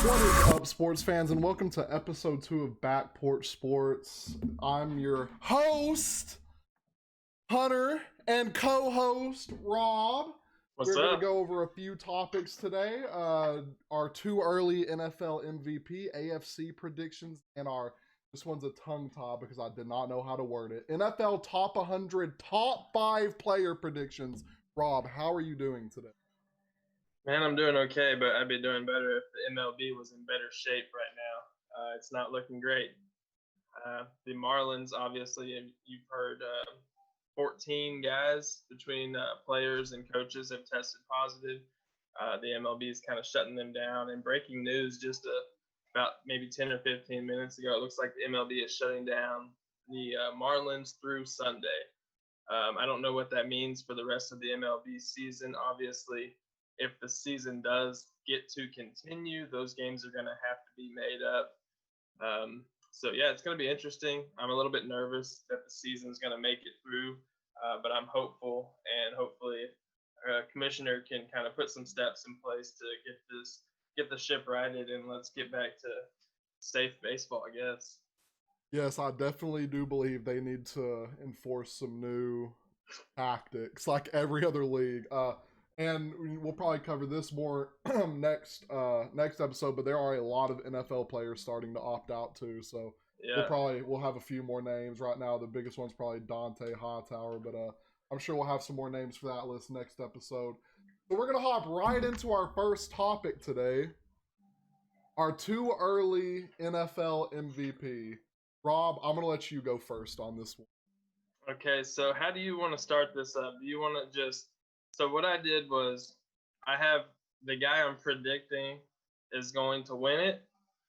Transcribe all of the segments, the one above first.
What is up, sports fans, and welcome to episode 2 of Backporch Sports. I'm your host, Hunter, and co-host, Rob. What's We're going to up? go over a few topics today. Our two early NFL MVP, AFC predictions, and this one's a tongue tie because I did not know how to word it. NFL Top 100, Top 5 player predictions. Rob, how are you doing today? Man, I'm doing okay, but I'd be doing better if the MLB was in better shape right now. It's not looking great. The Marlins, obviously, you've heard 14 guys between players and coaches have tested positive. The MLB is kind of shutting them down. And breaking news just about maybe 10 or 15 minutes ago, it looks like the MLB is shutting down the Marlins through Sunday. I don't know what that means for the rest of the MLB season. Obviously, if the season does get to continue, those games are going to have to be made up. So, yeah, it's going to be interesting. I'm a little bit nervous that the season is going to make it through, but I'm hopeful, and hopefully a commissioner can kind of put some steps in place to get the ship righted, and let's get back to safe baseball, I guess. Yes, I definitely do believe they need to enforce some new tactics like every other league. And we'll probably cover this more next episode, but there are a lot of NFL players starting to opt out too. So Yeah. we'll have a few more names. Right now, the biggest one's probably Dante Hightower, but I'm sure we'll have some more names for that list next episode. So we're gonna hop right into our first topic today. Our two early NFL MVP. Rob, I'm gonna let you go first on this one. Okay, so how do you want to start this up? Do you want to just – so what I did was I have the guy I'm predicting is going to win it,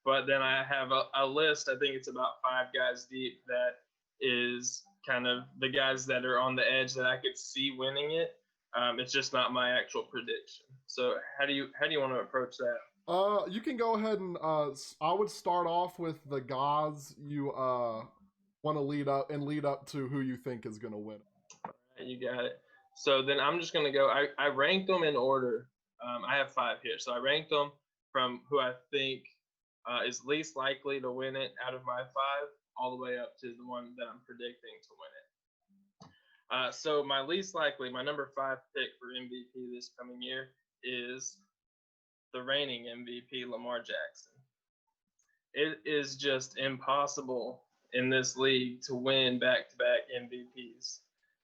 but then I have a list, I think it's about 5 guys deep, that is kind of the guys that are on the edge that I could see winning it. It's just not my actual prediction. So how do you want to approach that? You can go ahead and I would start off with the guys you want to lead up to who you think is going to win. You got it. So then I'm just going to go. I ranked them in order. I have 5 here. So I ranked them from who I think is least likely to win it out of my 5 all the way up to the one that I'm predicting to win it. So my least likely, my number 5 pick for MVP this coming year is the reigning MVP, Lamar Jackson. It is just impossible in this league to win back-to-back MVPs.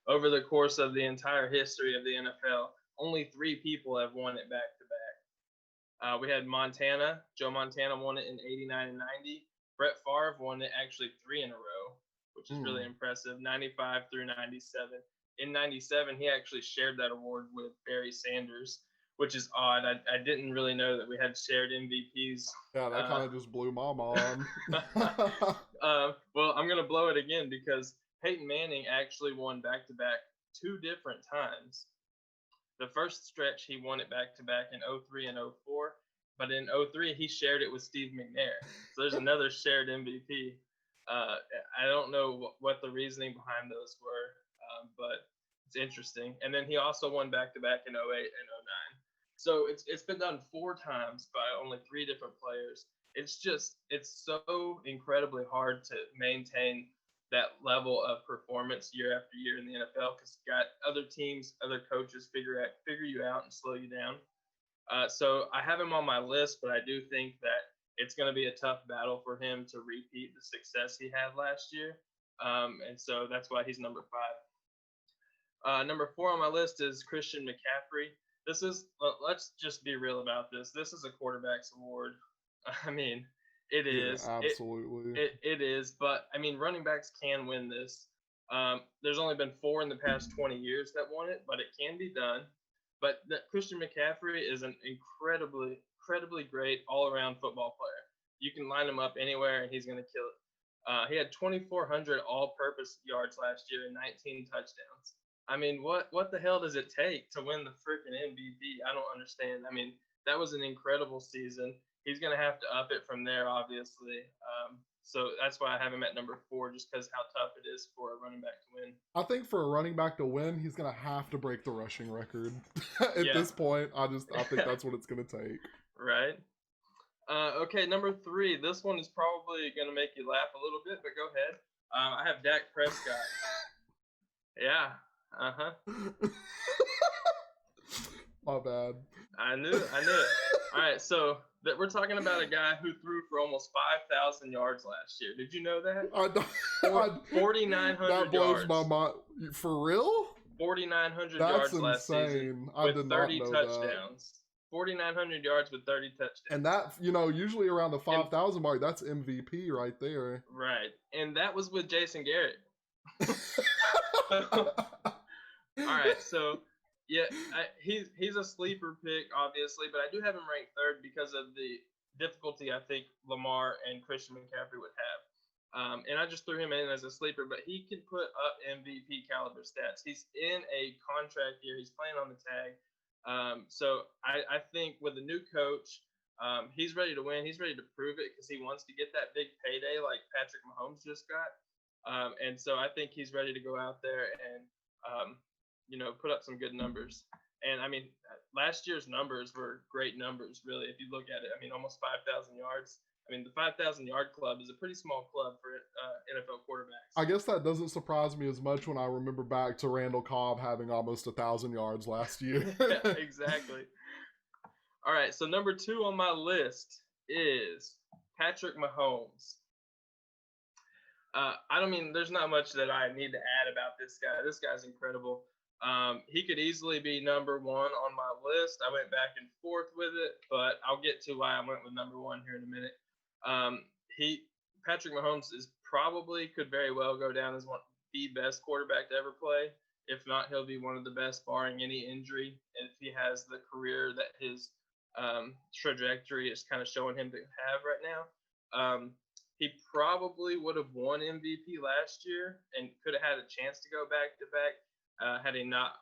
Over the course of the entire history of the NFL, only 3 people have won it back-to-back. We had Montana. Joe Montana won it in 89 and 90. Brett Favre won it actually 3 in a row, which is really impressive, 95 through 97. In 97, he actually shared that award with Barry Sanders, which is odd. I didn't really know that we had shared MVPs. Yeah, that kind of just blew my mind. Well, I'm going to blow it again because Peyton Manning actually won back-to-back 2 different times. The first stretch, he won it back-to-back in 03 and 04, but in 03, he shared it with Steve McNair. So there's another shared MVP. I don't know what the reasoning behind those were, but it's interesting. And then he also won back-to-back in 08 and 09. So it's been done 4 times by only 3 different players. It's so incredibly hard to maintain that level of performance year after year in the NFL because you got other teams, other coaches figure you out and slow you down. So I have him on my list, but I do think that it's going to be a tough battle for him to repeat the success he had last year. And so that's why he's number 5. Number 4 on my list is Christian McCaffery. Let's just be real about this. This is a quarterback's award. I mean, it is. Yeah, absolutely. It is. But, I mean, running backs can win this. There's only been 4 in the past 20 years that won it, but it can be done. But Christian McCaffrey is an incredibly great all-around football player. You can line him up anywhere, and he's going to kill it. He had 2,400 all-purpose yards last year and 19 touchdowns. I mean, what the hell does it take to win the freaking MVP? I don't understand. I mean, that was an incredible season. He's going to have to up it from there, obviously. So that's why I have him at number 4, just because how tough it is for a running back to win. I think for a running back to win, he's going to have to break the rushing record. At this point, I think that's what it's going to take. Right. Okay, number 3. This one is probably going to make you laugh a little bit, but go ahead. I have Dak Prescott. Yeah. My bad. I knew it. All right, so we're talking about a guy who threw for almost 5,000 yards last year. Did you know that? 4,900 that blows yards. my mind. For real? 4,900 That's yards insane. last season I with did 30 not know touchdowns. 4,900 yards with 30 touchdowns. And that, usually around the 5,000 mark, that's MVP right there. Right. And that was with Jason Garrett. All right, so yeah, he's a sleeper pick, obviously, but I do have him ranked 3rd because of the difficulty I think Lamar and Christian McCaffery would have. And I just threw him in as a sleeper, but he can put up MVP caliber stats. He's in a contract year. He's playing on the tag. So I think with a new coach, he's ready to win. He's ready to prove it because he wants to get that big payday like Patrick Mahomes just got. And so I think he's ready to go out there and put up some good numbers. And I mean, last year's numbers were great numbers, really. If you look at it, I mean, almost 5,000 yards. I mean, the 5,000 yard club is a pretty small club for NFL quarterbacks. I guess that doesn't surprise me as much when I remember back to Randall Cobb having almost 1,000 yards last year. Yeah, exactly. All right, so number 2 on my list is Patrick Mahomes. There's not much that I need to add about this guy. This guy's incredible. He could easily be number 1 on my list. I went back and forth with it, but I'll get to why I went with number 1 here in a minute. Patrick Mahomes could very well go down as the best quarterback to ever play. If not, he'll be one of the best, barring any injury. And if he has the career that his trajectory is kind of showing him to have right now, he probably would have won MVP last year and could have had a chance to go back to back had he not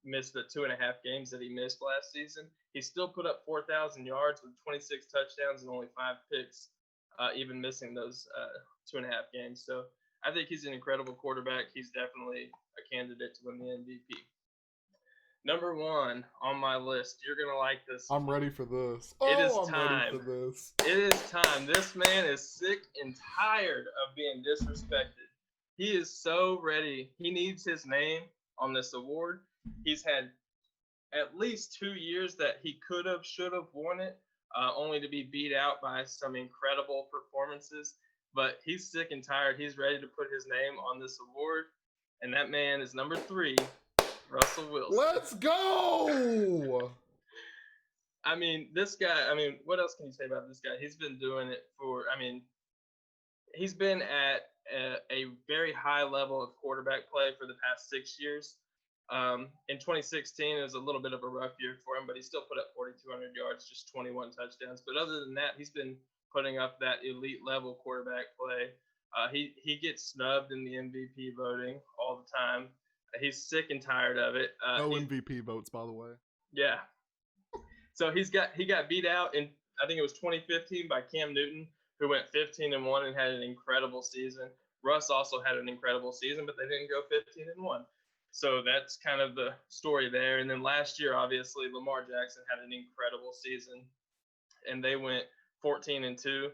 missed the 2.5 games that he missed last season. He still put up 4,000 yards with 26 touchdowns and only 5 picks, even missing those 2.5 games. So I think he's an incredible quarterback. He's definitely a candidate to win the MVP. Number 1 on my list. You're going to like this. I'm ready for this. It is I'm time. ready for this. It is time. This man is sick and tired of being disrespected. He is so ready. He needs his name on this award. He's had at least 2 years that he should have won it, only to be beat out by some incredible performances. But he's sick and tired. He's ready to put his name on this award. And that man is number 3, Russell Wilson. Let's go! I mean, this guy, what else can you say about this guy? He's been doing it he's been at a very high level of quarterback play for the past 6 years. In 2016, it was a little bit of a rough year for him, but he still put up 4,200 yards, just 21 touchdowns. But other than that, he's been putting up that elite level quarterback play. He gets snubbed in the MVP voting all the time. He's sick and tired of it. No MVP votes, by the way. Yeah. So he got beat out in, I think it was 2015 by Cam Newton, who went 15-1 and had an incredible season. Russ also had an incredible season, but they didn't go 15-1. So that's kind of the story there. And then last year, obviously, Lamar Jackson had an incredible season, and they went 14-2.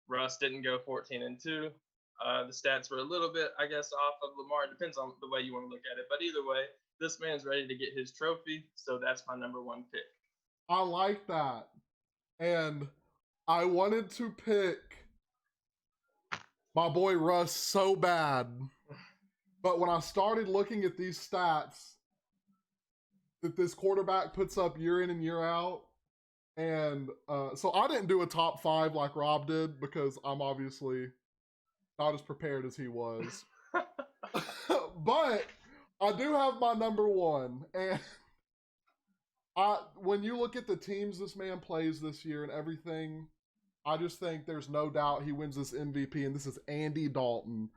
Russ didn't go 14-2. The stats were a little bit, I guess, off of Lamar. It depends on the way you want to look at it. But either way, this man's ready to get his trophy, so that's my number 1 pick. I like that. And I wanted to pick my boy Russ so bad. But when I started looking at these stats that this quarterback puts up year in and year out, and so I didn't do a top 5 like Rob did because I'm obviously not as prepared as he was. But I do have my number 1. And when you look at the teams this man plays this year and everything, I just think there's no doubt he wins this MVP, and this is Andy Dalton.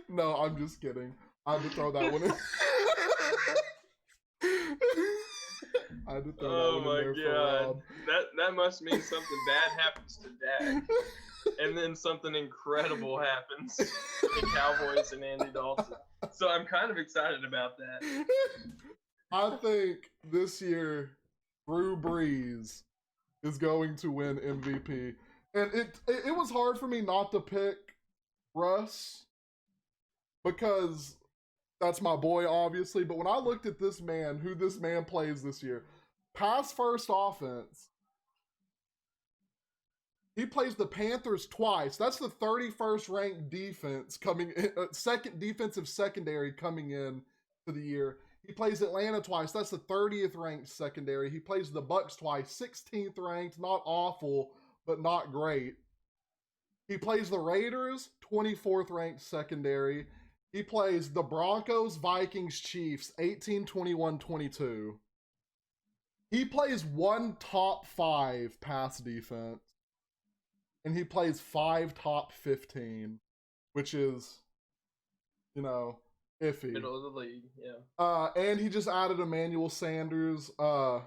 No, I'm just kidding. I had to throw that one in. I had to throw that one in there for Rob. That must mean something bad happens to Dak. And then something incredible happens to Cowboys and Andy Dalton. So I'm kind of excited about that. I think this year Drew Brees is going to win MVP. And it was hard for me not to pick Russ because that's my boy, obviously. But when I looked at this man, who this man plays this year, pass first offense, he plays the Panthers twice. That's the 31st ranked defense coming in, second defensive secondary coming in to the year. He plays Atlanta twice. That's the 30th ranked secondary. He plays the Bucks twice, 16th ranked, not awful, but not great. He plays the Raiders, 24th ranked secondary. He plays the Broncos, Vikings, Chiefs, 18, 21, 22. He plays one top 5 pass defense. And he plays 5 top 15, which is, iffy. Middle of the league, yeah. And he just added Emmanuel Sanders. I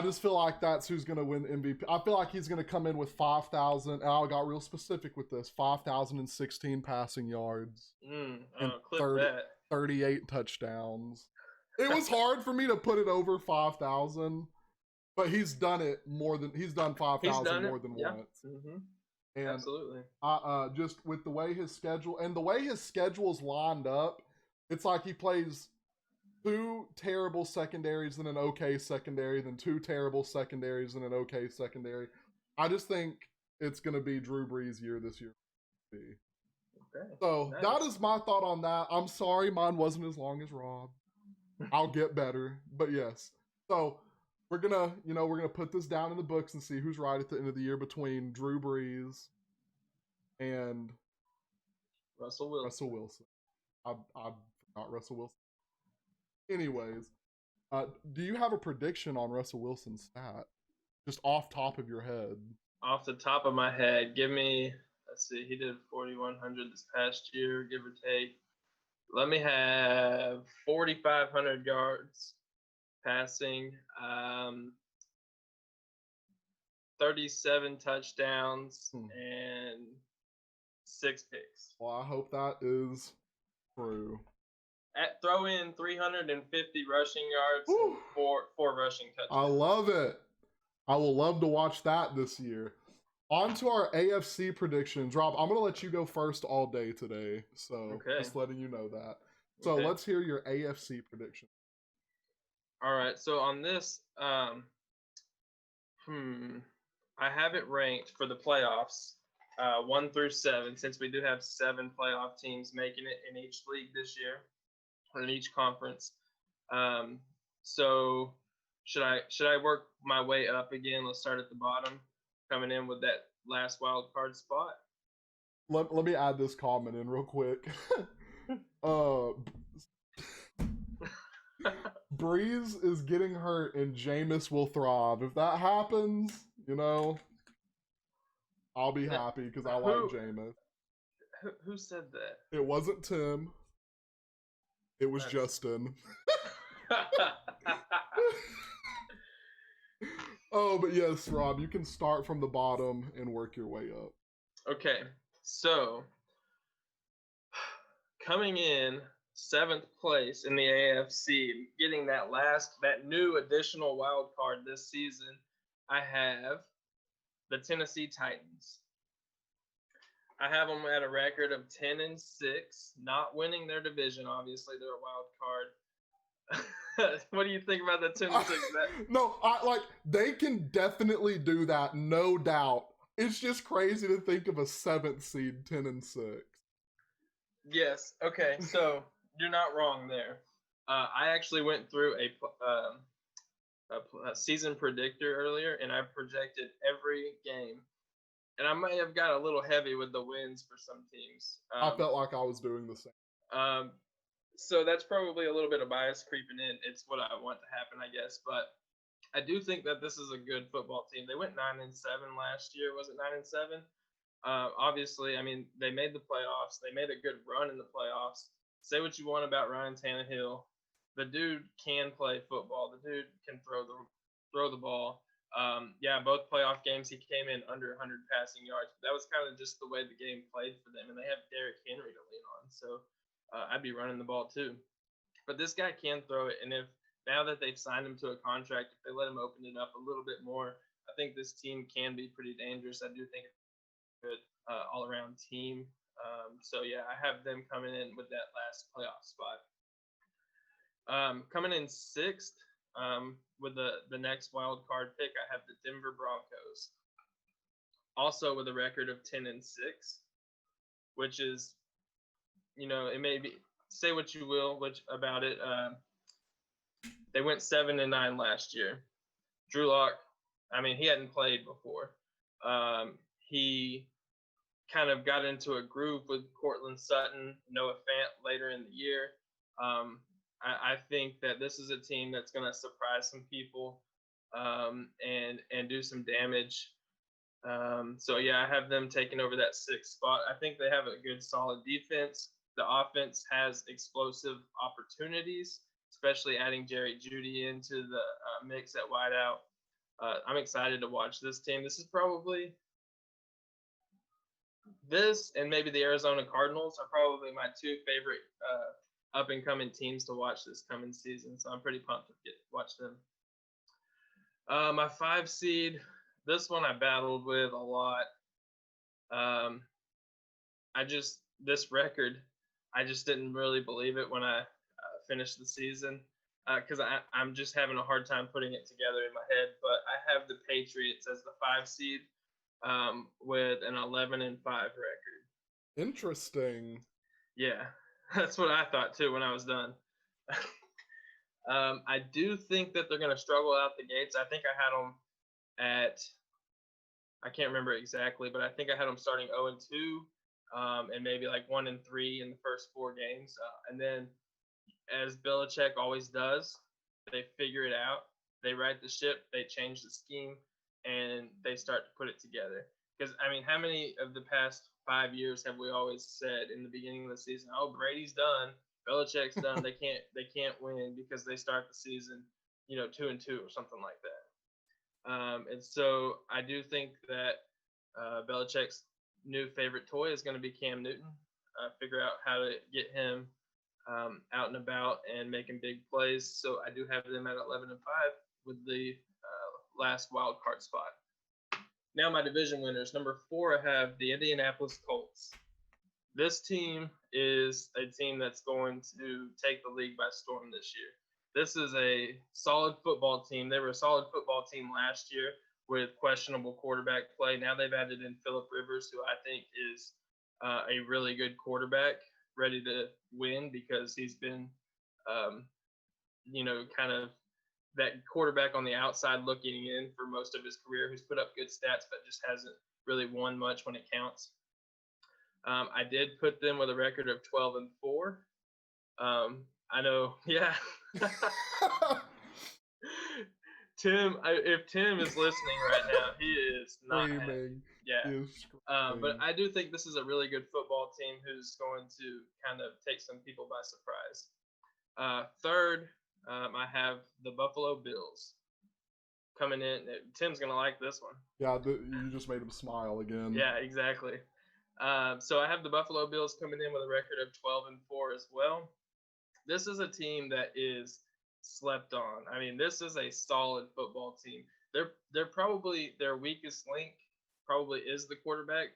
just feel like that's who's going to win MVP. I feel like he's going to come in with 5,000, and I got real specific with this, 5,016 passing yards. Clip 38 touchdowns. It was hard for me to put it over 5,000. But he's done it he's done 5,000 more than once. Mm-hmm. And absolutely. Just with the way his schedule's lined up, it's like he plays 2 terrible secondaries and an okay secondary, then 2 terrible secondaries and an okay secondary. I just think it's going to be Drew Brees' year this year. Okay. So nice. That is my thought on that. I'm sorry mine wasn't as long as Rob. I'll get better, but yes. So we're gonna put this down in the books and see who's right at the end of the year between Drew Brees and Russell Wilson. I forgot Russell Wilson. Anyways, do you have a prediction on Russell Wilson's stat? Just off top of your head. Off the top of my head, let's see, he did 4,100 this past year, give or take. Let me have 4,500 yards. Passing, 37 touchdowns and 6 picks. Well, I hope that is true. Throw in 350 rushing yards and four rushing touchdowns. I love it. I will love to watch that this year. On to our AFC predictions. Rob, I'm going to let you go first all day today. So just letting you know that. So let's hear your AFC prediction. All right, so on this, I have it ranked for the playoffs, 1 through 7, since we do have 7 playoff teams making it in each league this year, or in each conference. So should I work my way up again? Let's start at the bottom, coming in with that last wild card spot. Let me add this comment in real quick. Breeze is getting hurt and Jameis will thrive. If that happens, I'll be happy because I like Jameis. Who said that? It wasn't Tim. It was Justin. Oh, but yes, Rob, you can start from the bottom and work your way up. Okay, so coming in 7th place in the AFC, getting that new additional wild card this season, I have the Tennessee Titans. I have them at a record of 10-6, not winning their division. Obviously, they're a wild card. What do you think about the 10-6? No, they can definitely do that, no doubt. It's just crazy to think of a 7th seed 10-6. Yes. Okay. So you're not wrong there. I actually went through a season predictor earlier, and I projected every game. And I may have got a little heavy with the wins for some teams. I felt like I was doing the same. So that's probably a little bit of bias creeping in. It's what I want to happen, I guess. But I do think that this is a good football team. They went 9-7 last year. Was it 9-7? Obviously, I mean, they made the playoffs. They made a good run in the playoffs. Say what you want about Ryan Tannehill. The dude can play football. The dude can throw the ball. Both playoff games he came in under 100 passing yards. That was kind of just the way the game played for them, and they have Derrick Henry to lean on. So I'd be running the ball too. But this guy can throw it, and if now that they've signed him to a contract, if they let him open it up a little bit more, I think this team can be pretty dangerous. I do think it's a good all-around team. So yeah, I have them coming in with that last playoff spot. Coming in sixth with the next wild card pick, I have the Denver Broncos. Also with a record of 10-6, which is, it may be, say what you will about it. They went 7-9 last year. Drew Lock, he hadn't played before. He kind of got into a groove with Cortland Sutton, Noah Fant later in the year. I think that this is a team that's going to surprise some people and do some damage. So yeah, I have them taking over that sixth spot. I think they have a good, solid defense. The offense has explosive opportunities, especially adding Jerry Jeudy into the mix at wideout. I'm excited to watch this team. This is probably this and maybe the Arizona Cardinals are probably my two favorite up-and-coming teams to watch this coming season. So I'm pretty pumped to watch them. My 5 seed, this one I battled with a lot. This record, I just didn't really believe it when I finished the season because I'm just having a hard time putting it together in my head. But I have the Patriots as the 5 seed with an 11-5 record. Interesting. Yeah, that's what I thought too when I was done. I do think that they're going to struggle out the gates. I think I had them I can't remember exactly, but I think I had them starting 0-2 and maybe like 1-3 in the first 4 games. And then, as Belichick always does, they figure it out. They right the ship, they change the scheme, and they start to put it together. Because, how many of the past 5 years have we always said in the beginning of the season, oh, Brady's done, Belichick's done, they can't win because they start the season, 2-2 or something like that. And so I do think that Belichick's new favorite toy is going to be Cam Newton. Figure out how to get him out and about and making big plays. So I do have them at 11-5 with the last wild card spot. Now my division winners. Number 4, I have the Indianapolis Colts. This team is a team that's going to take the league by storm this year. This is a solid football team. They were a solid football team last year with questionable quarterback play. Now they've added in Phillip Rivers, who I think is a really good quarterback, ready to win because he's been, kind of that quarterback on the outside looking in for most of his career who's put up good stats but just hasn't really won much when it counts. I did put them with a record of 12-4. I know, yeah. Tim, if Tim is listening right now, he is not happy. Yeah. But I do think this is a really good football team who's going to kind of take some people by surprise. Third, I have the Buffalo Bills coming in. Tim's going to like this one. Yeah, you just made him smile again. Yeah, exactly. So I have the Buffalo Bills coming in with a record of 12-4 as well. This is a team that is slept on. This is a solid football team. They're probably their weakest link probably is the quarterback,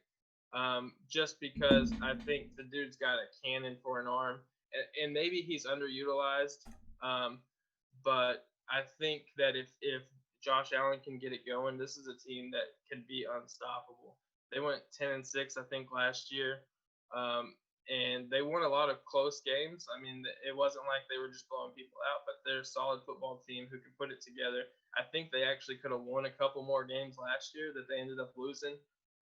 just because I think the dude's got a cannon for an arm, and maybe he's underutilized. But I think that if Josh Allen can get it going, this is a team that can be unstoppable. They went 10-6, I think, last year. And they won a lot of close games. It wasn't like they were just blowing people out, but they're a solid football team who can put it together. I think they actually could have won a couple more games last year that they ended up losing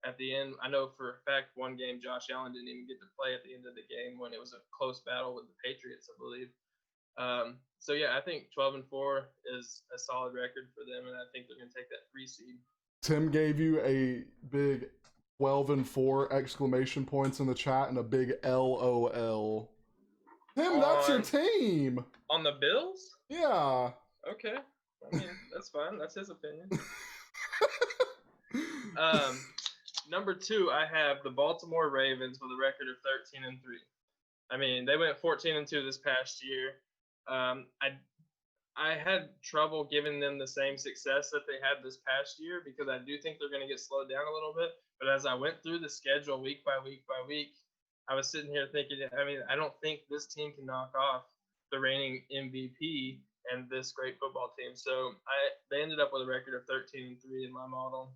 at the end. I know for a fact one game Josh Allen didn't even get to play at the end of the game when it was a close battle with the Patriots, I believe. So yeah, I think 12-4 is a solid record for them, and I think they're going to take that 3 seed. Tim gave you a big 12-4 exclamation points in the chat and a big LOL. Tim, that's your team. On the Bills? Yeah. Okay. That's fine. That's his opinion. Number 2, I have the Baltimore Ravens with a record of 13-3. They went 14-2 this past year. I had trouble giving them the same success that they had this past year because I do think they're going to get slowed down a little bit. But as I went through the schedule week by week by week, I was sitting here thinking, I mean, I don't think this team can knock off the reigning MVP and this great football team. So they ended up with a record of 13-3 in my model.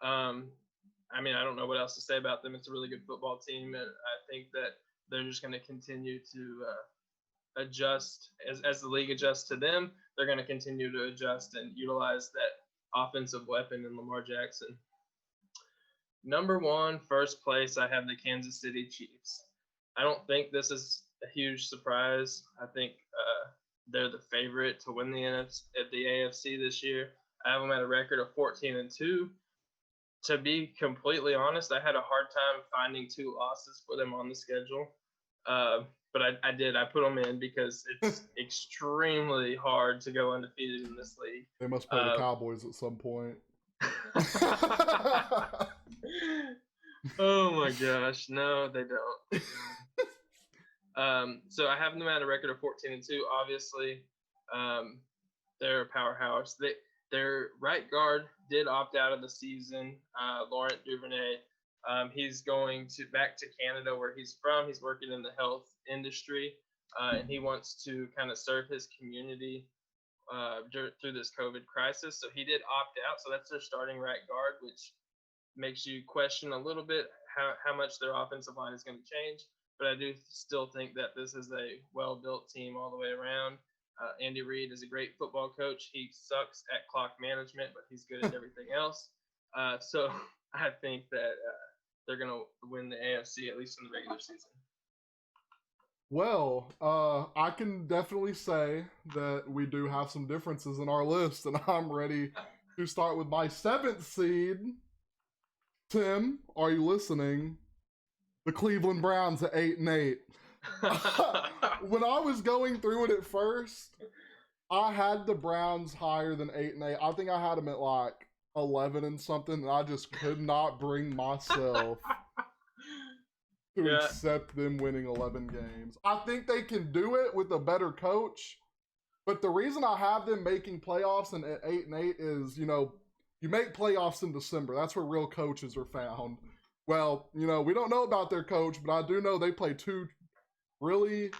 I mean, I don't know what else to say about them. It's a really good football team, and I think that they're just going to continue to adjust as the league adjusts to them. They're going to continue to adjust and utilize that offensive weapon in Lamar Jackson. Number 1, first place, I have the Kansas City Chiefs. I don't think this is a huge surprise. I think they're the favorite to win the AFC this year. I have them at a record of 14-2. To be completely honest, I had a hard time finding 2 losses for them on the schedule. But I did. I put them in because it's extremely hard to go undefeated in this league. They must play the Cowboys at some point. Oh my gosh, no, they don't. So I have them at a record of 14-2. Obviously, they're a powerhouse. Their right guard did opt out of the season, Laurent Duvernay. He's going back to Canada where he's from. He's working in the health industry, and he wants to kind of serve his community through this COVID crisis. So he did opt out. So that's their starting right guard, which makes you question a little bit how much their offensive line is going to change. But I do still think that this is a well-built team all the way around. Andy Reid is a great football coach. He sucks at clock management, but he's good at everything else. So I think that they're going to win the AFC, at least in the regular season. Well, I can definitely say that we do have some differences in our list, and I'm ready to start with my 7th seed. Tim, are you listening? The Cleveland Browns at 8-8. When I was going through it at first, I had the Browns higher than 8-8. I think I had them at like 11 and something, and I just could not bring myself to accept them winning 11 games. I think they can do it with a better coach, but the reason I have them making playoffs and at 8-8 is, you make playoffs in December. That's where real coaches are found. Well, we don't know about their coach, but I do know they play 2 really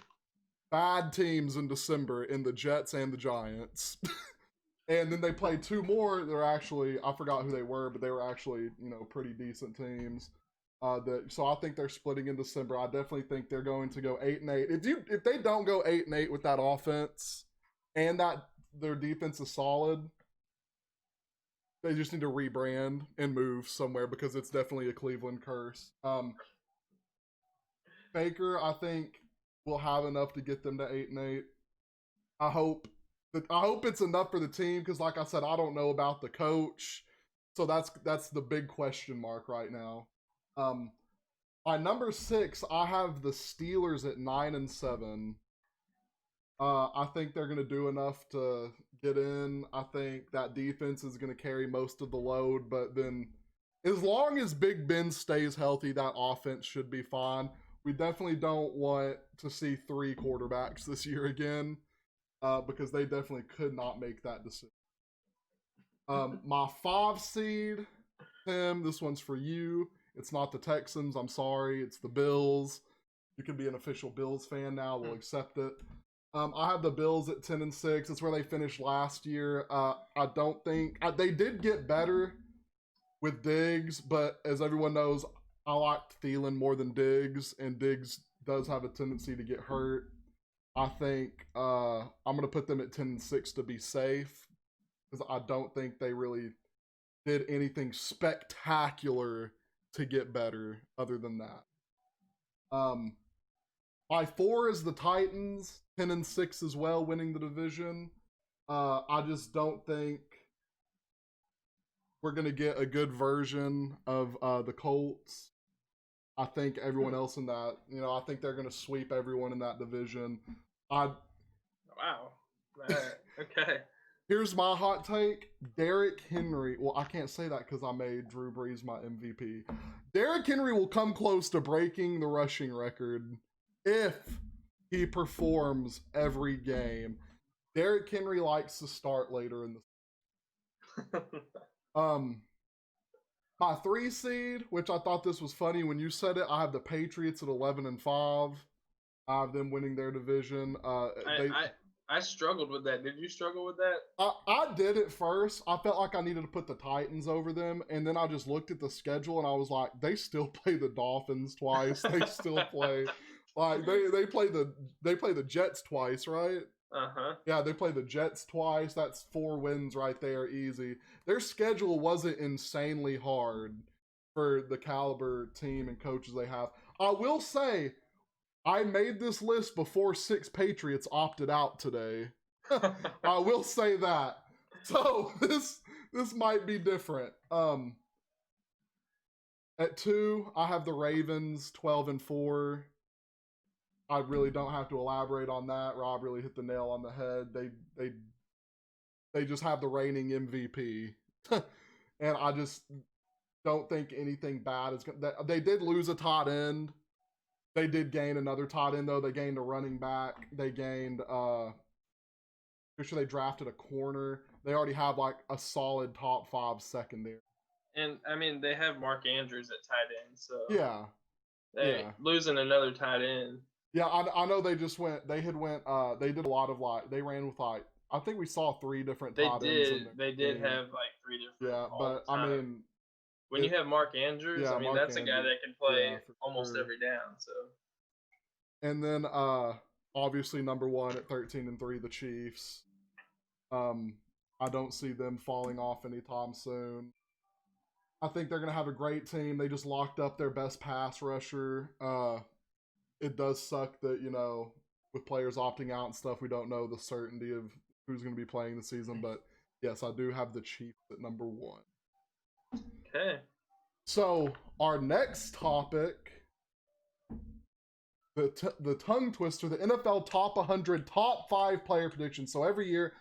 bad teams in December in the Jets and the Giants. And then they played 2 more. They're actually, I forgot who they were, but they were actually, pretty decent teams. So I think they're splitting in December. I definitely think they're going to go 8-8. If they don't go 8-8 with that offense and that their defense is solid, they just need to rebrand and move somewhere because it's definitely a Cleveland curse. Baker, I think, will have enough to get them to 8-8. I hope it's enough for the team because, like I said, I don't know about the coach, so that's the big question mark right now. My number 6, I have the Steelers at 9-7. I think they're going to do enough to get in. I think that defense is going to carry most of the load, but then as long as Big Ben stays healthy, that offense should be fine. We definitely don't want to see 3 quarterbacks this year again because they definitely could not make that decision. My 5 seed, Tim, this one's for you. It's not the Texans. I'm sorry. It's the Bills. You can be an official Bills fan now. We'll accept it. I have the Bills at 10-6. It's where they finished last year. I don't think they did get better with Diggs, but as everyone knows, I like Thielen more than Diggs, and Diggs does have a tendency to get hurt. I think I'm going to put them at 10-6 to be safe because I don't think they really did anything spectacular to get better other than that. My 4 is the Titans, 10-6 as well, winning the division. I just don't think we're going to get a good version of the Colts. I think everyone else in that, I think they're going to sweep everyone in that division. Wow. Okay. Here's my hot take. Derrick Henry. Well, I can't say that because I made Drew Brees my MVP. Derrick Henry will come close to breaking the rushing record if he performs every game. Derrick Henry likes to start later in the my 3 seed, which I thought this was funny when you said it. I have the Patriots at 11-5. I have them winning their division. I struggled with that. Did you struggle with that? I did at first. I felt like I needed to put the Titans over them, and then I just looked at the schedule and I was like, they still play the Dolphins twice. They still play like they play the Jets twice, right? Uh-huh. Yeah, they play the Jets twice. That's 4 wins right there, easy. Their schedule wasn't insanely hard for the caliber team and coaches they have. I will say, I made this list before 6 Patriots opted out today. I will say that. So this might be different. At 2, I have the Ravens 12-4. I really don't have to elaborate on that. Rob really hit the nail on the head. They just have the reigning MVP. And I just don't think anything bad is going to. They did lose a tight end. They did gain another tight end, though. They gained a running back. They gained, pretty sure they drafted a corner. They already have like a solid top 5 secondary. And I mean, they have Mark Andrews at tight end, so yeah, losing another tight end. Yeah, I know they just went. They did a lot of like. They ran with like. I think we saw 3 different tight ends. They did have like 3 different. Yeah, but I mean, when you have Mark Andrews, I mean, that's a guy that can play almost every down. So. And then obviously number 1 at 13-3, the Chiefs. I don't see them falling off anytime soon. I think they're gonna have a great team. They just locked up their best pass rusher. It does suck that, you know, with players opting out and stuff, we don't know the certainty of who's going to be playing the season. But yes, I do have the Chiefs at number 1. Okay. So our next topic, the tongue twister, the NFL top 100, top 5 player predictions. So every year,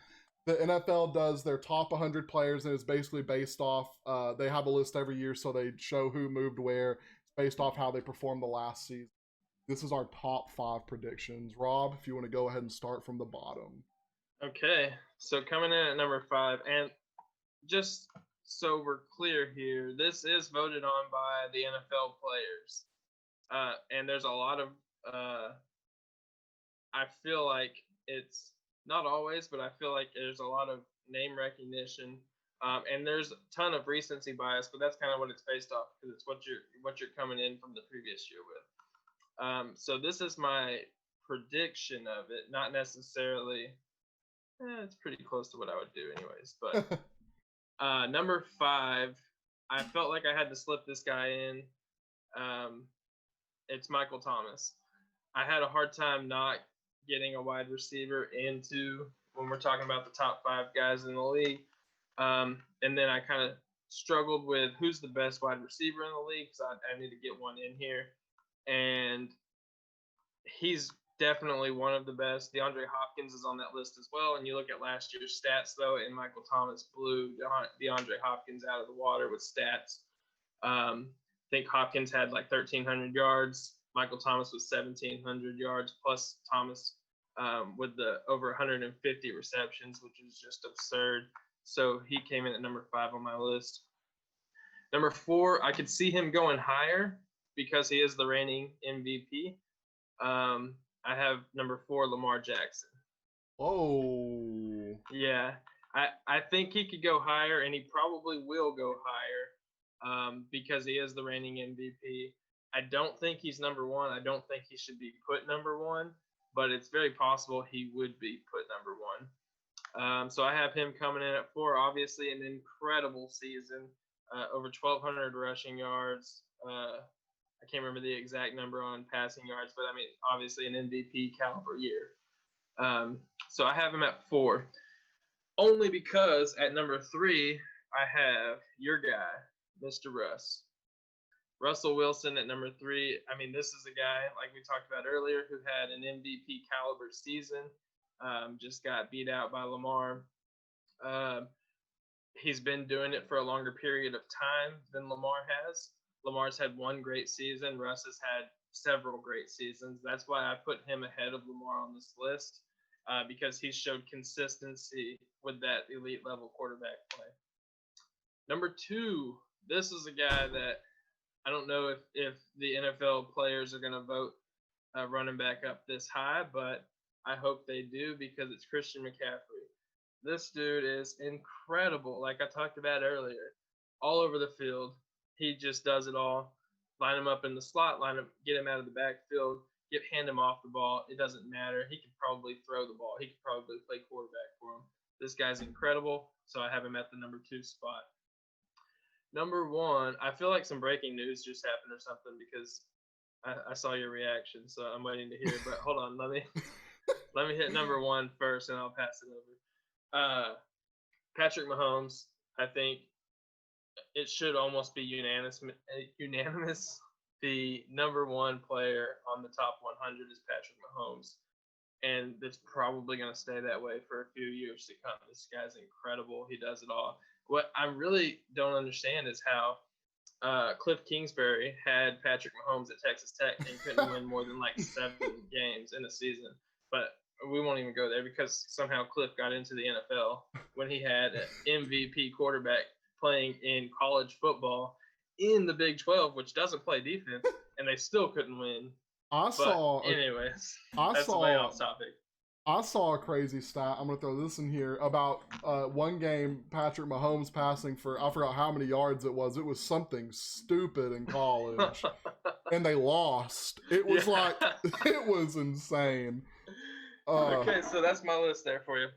the NFL does their top 100 players, and it's basically based off. They have a list every year, so they show who moved where. It's based off how they performed the last season. This is our top 5 predictions. Rob, if you want to go ahead and start from the bottom. Okay, so coming in at number 5, and just so we're clear here, this is voted on by the NFL players. And there's a lot of, I feel like it's not always, but I feel like there's a lot of name recognition. And there's a ton of recency bias, but that's kind of what it's based off, because it's what you're coming in from the previous year with. So this is my prediction of it, not necessarily. It's pretty close to what I would do, anyways. But number 5, I felt like I had to slip this guy in. It's Michael Thomas. I had a hard time not getting a wide receiver into when we're talking about the top 5 guys in the league. And then I kind of struggled with who's the best wide receiver in the league, because I need to get one in here. And he's definitely one of the best. DeAndre Hopkins is on that list as well. And you look at last year's stats, though, and Michael Thomas blew DeAndre Hopkins out of the water with stats. I think Hopkins had like 1,300 yards. Michael Thomas was 1,700 yards, plus Thomas with the over 150 receptions, which is just absurd. So he came in at number 5 on my list. Number 4, I could see him going higher because he is the reigning MVP. I have number 4, Lamar Jackson. Oh. Yeah. I think he could go higher, and he probably will go higher because he is the reigning MVP. I don't think he's number 1. I don't think he should be put number 1, but it's very possible he would be put number 1. So I have him coming in at 4. Obviously, an incredible season, over 1,200 rushing yards. I can't remember the exact number on passing yards, but I mean, obviously an MVP caliber year. So I have him at 4. Only because at number 3, I have your guy, Mr. Russ. Russell Wilson at number 3. I mean, this is a guy, like we talked about earlier, who had an MVP caliber season. Just got beat out by Lamar. He's been doing it for a longer period of time than Lamar has. Lamar's had one great season. Russ has had several great seasons. That's why I put him ahead of Lamar on this list. because he showed consistency with that elite level quarterback play. Number 2, this is a guy that I don't know if the NFL players are going to vote running back up this high, but I hope they do because it's Christian McCaffrey. This dude is incredible, like I talked about earlier. All over the field, he just does it all. Line him up in the slot, get him out of the backfield, hand him off the ball. It doesn't matter. He could probably throw the ball. He could probably play quarterback for him. This guy's incredible, so I have him at the number 2 spot. Number 1, I feel like some breaking news just happened or something because I saw your reaction, so I'm waiting to hear it. But hold on, let me hit number 1 first, and I'll pass it over. Patrick Mahomes, I think it should almost be unanimous. The number 1 player on the top 100 is Patrick Mahomes, and it's probably going to stay that way for a few years to come. This guy's incredible. He does it all. What I really don't understand is how Cliff Kingsbury had Patrick Mahomes at Texas Tech and couldn't win more than like 7 games in a season. But we won't even go there because somehow Cliff got into the NFL when he had an MVP quarterback playing in college football in the Big 12, which doesn't play defense, and they still couldn't win. Anyways, that's way off topic. I saw a crazy stat. I'm going to throw this in here about one game, Patrick Mahomes passing for, I forgot how many yards it was. It was something stupid in college, and they lost. It was it was insane. Okay, so that's my list there for you.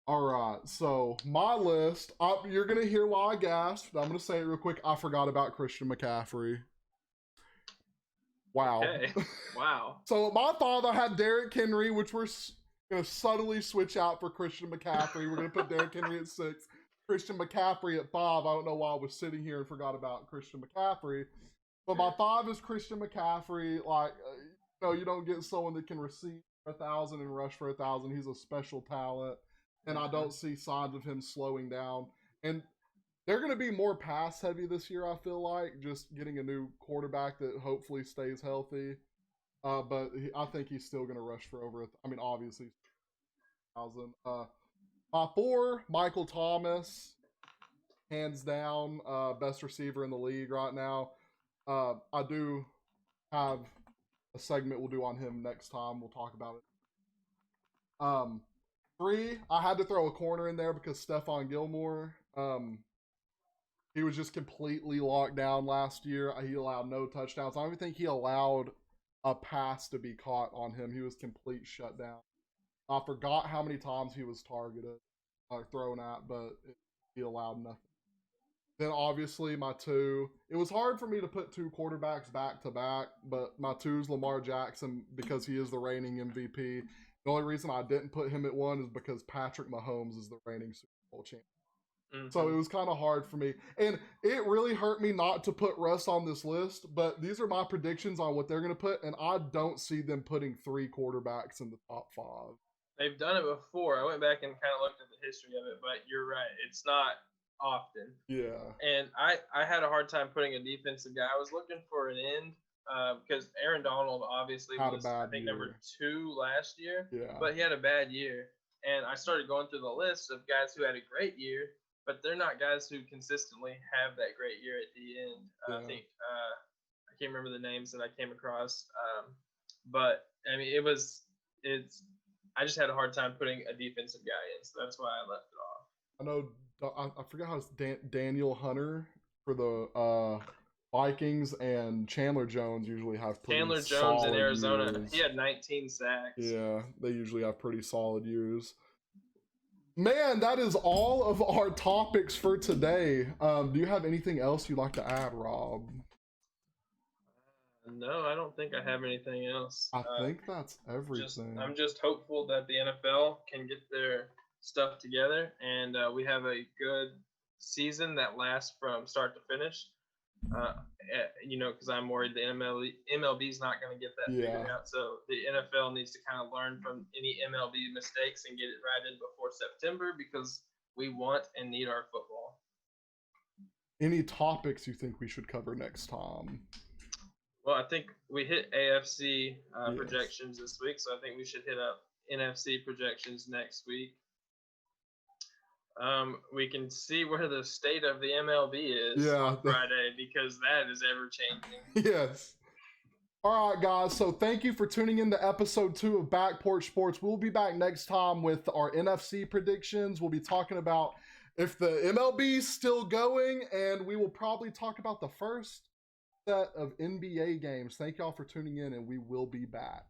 All right, so my list, you're going to hear why I gasped. I'm going to say it real quick. I forgot about Christian McCaffrey. Wow. Okay. Wow. So my father had Derrick Henry, which we're going to subtly switch out for Christian McCaffrey. We're going to put Derrick Henry at 6, Christian McCaffrey at 5. I don't know why I was sitting here and forgot about Christian McCaffrey. But my 5 is Christian McCaffrey. You don't get someone that can receive 1,000 and rush for 1,000. He's a special talent. And I don't see signs of him slowing down. And they're going to be more pass heavy this year, I feel like, just getting a new quarterback that hopefully stays healthy. But I think he's still going to rush for over, obviously, 1,000. My 4, Michael Thomas, hands down, best receiver in the league right now. I do have a segment we'll do on him next time. We'll talk about it. 3, I had to throw a corner in there because Stephon Gilmore, he was just completely locked down last year. He allowed no touchdowns. I don't even think he allowed a pass to be caught on him. He was complete shutdown. I forgot how many times he was targeted or thrown at, but he allowed nothing. Then obviously my 2, it was hard for me to put 2 quarterbacks back to back, but my 2 is Lamar Jackson because he is the reigning MVP. The only reason I didn't put him at 1 is because Patrick Mahomes is the reigning Super Bowl champion. Mm-hmm. So it was kind of hard for me. And it really hurt me not to put Russ on this list, but these are my predictions on what they're going to put, and I don't see them putting 3 quarterbacks in the top 5. They've done it before. I went back and kind of looked at the history of it, but you're right. It's not often. Yeah. And I had a hard time putting a defensive guy. I was looking for an end because Aaron Donald obviously was, I think, number 2 last year. Yeah. But he had a bad year. And I started going through the list of guys who had a great year, but they're not guys who consistently have that great year at the end. Yeah. I think I can't remember the names that I came across, but I just had a hard time putting a defensive guy in, so that's why I left it off. I know I forget how it's Daniel Hunter for the Vikings, and Chandler Jones usually have pretty Chandler Jones in Arizona. Years. He had 19 sacks. Yeah, they usually have pretty solid years. Man, that is all of our topics for today. Do you have anything else you'd like to add, Rob? No, I don't think I have anything else. I think that's everything. I'm just hopeful that the NFL can get their stuff together and we have a good season that lasts from start to finish. Because I'm worried the MLB is not going to get that figured out. So the NFL needs to kind of learn from any MLB mistakes and get it righted before September because we want and need our football. Any topics you think we should cover next time? Well, I think we hit AFC projections this week, so I think we should hit up NFC projections next week. We can see where the state of the MLB is on Friday, because that is ever changing. Yes. All right, guys. So thank you for tuning in to episode 2 of Back Porch Sports. We'll be back next time with our NFC predictions. We'll be talking about if the MLB is still going, and we will probably talk about the first set of NBA games. Thank y'all for tuning in, and we will be back.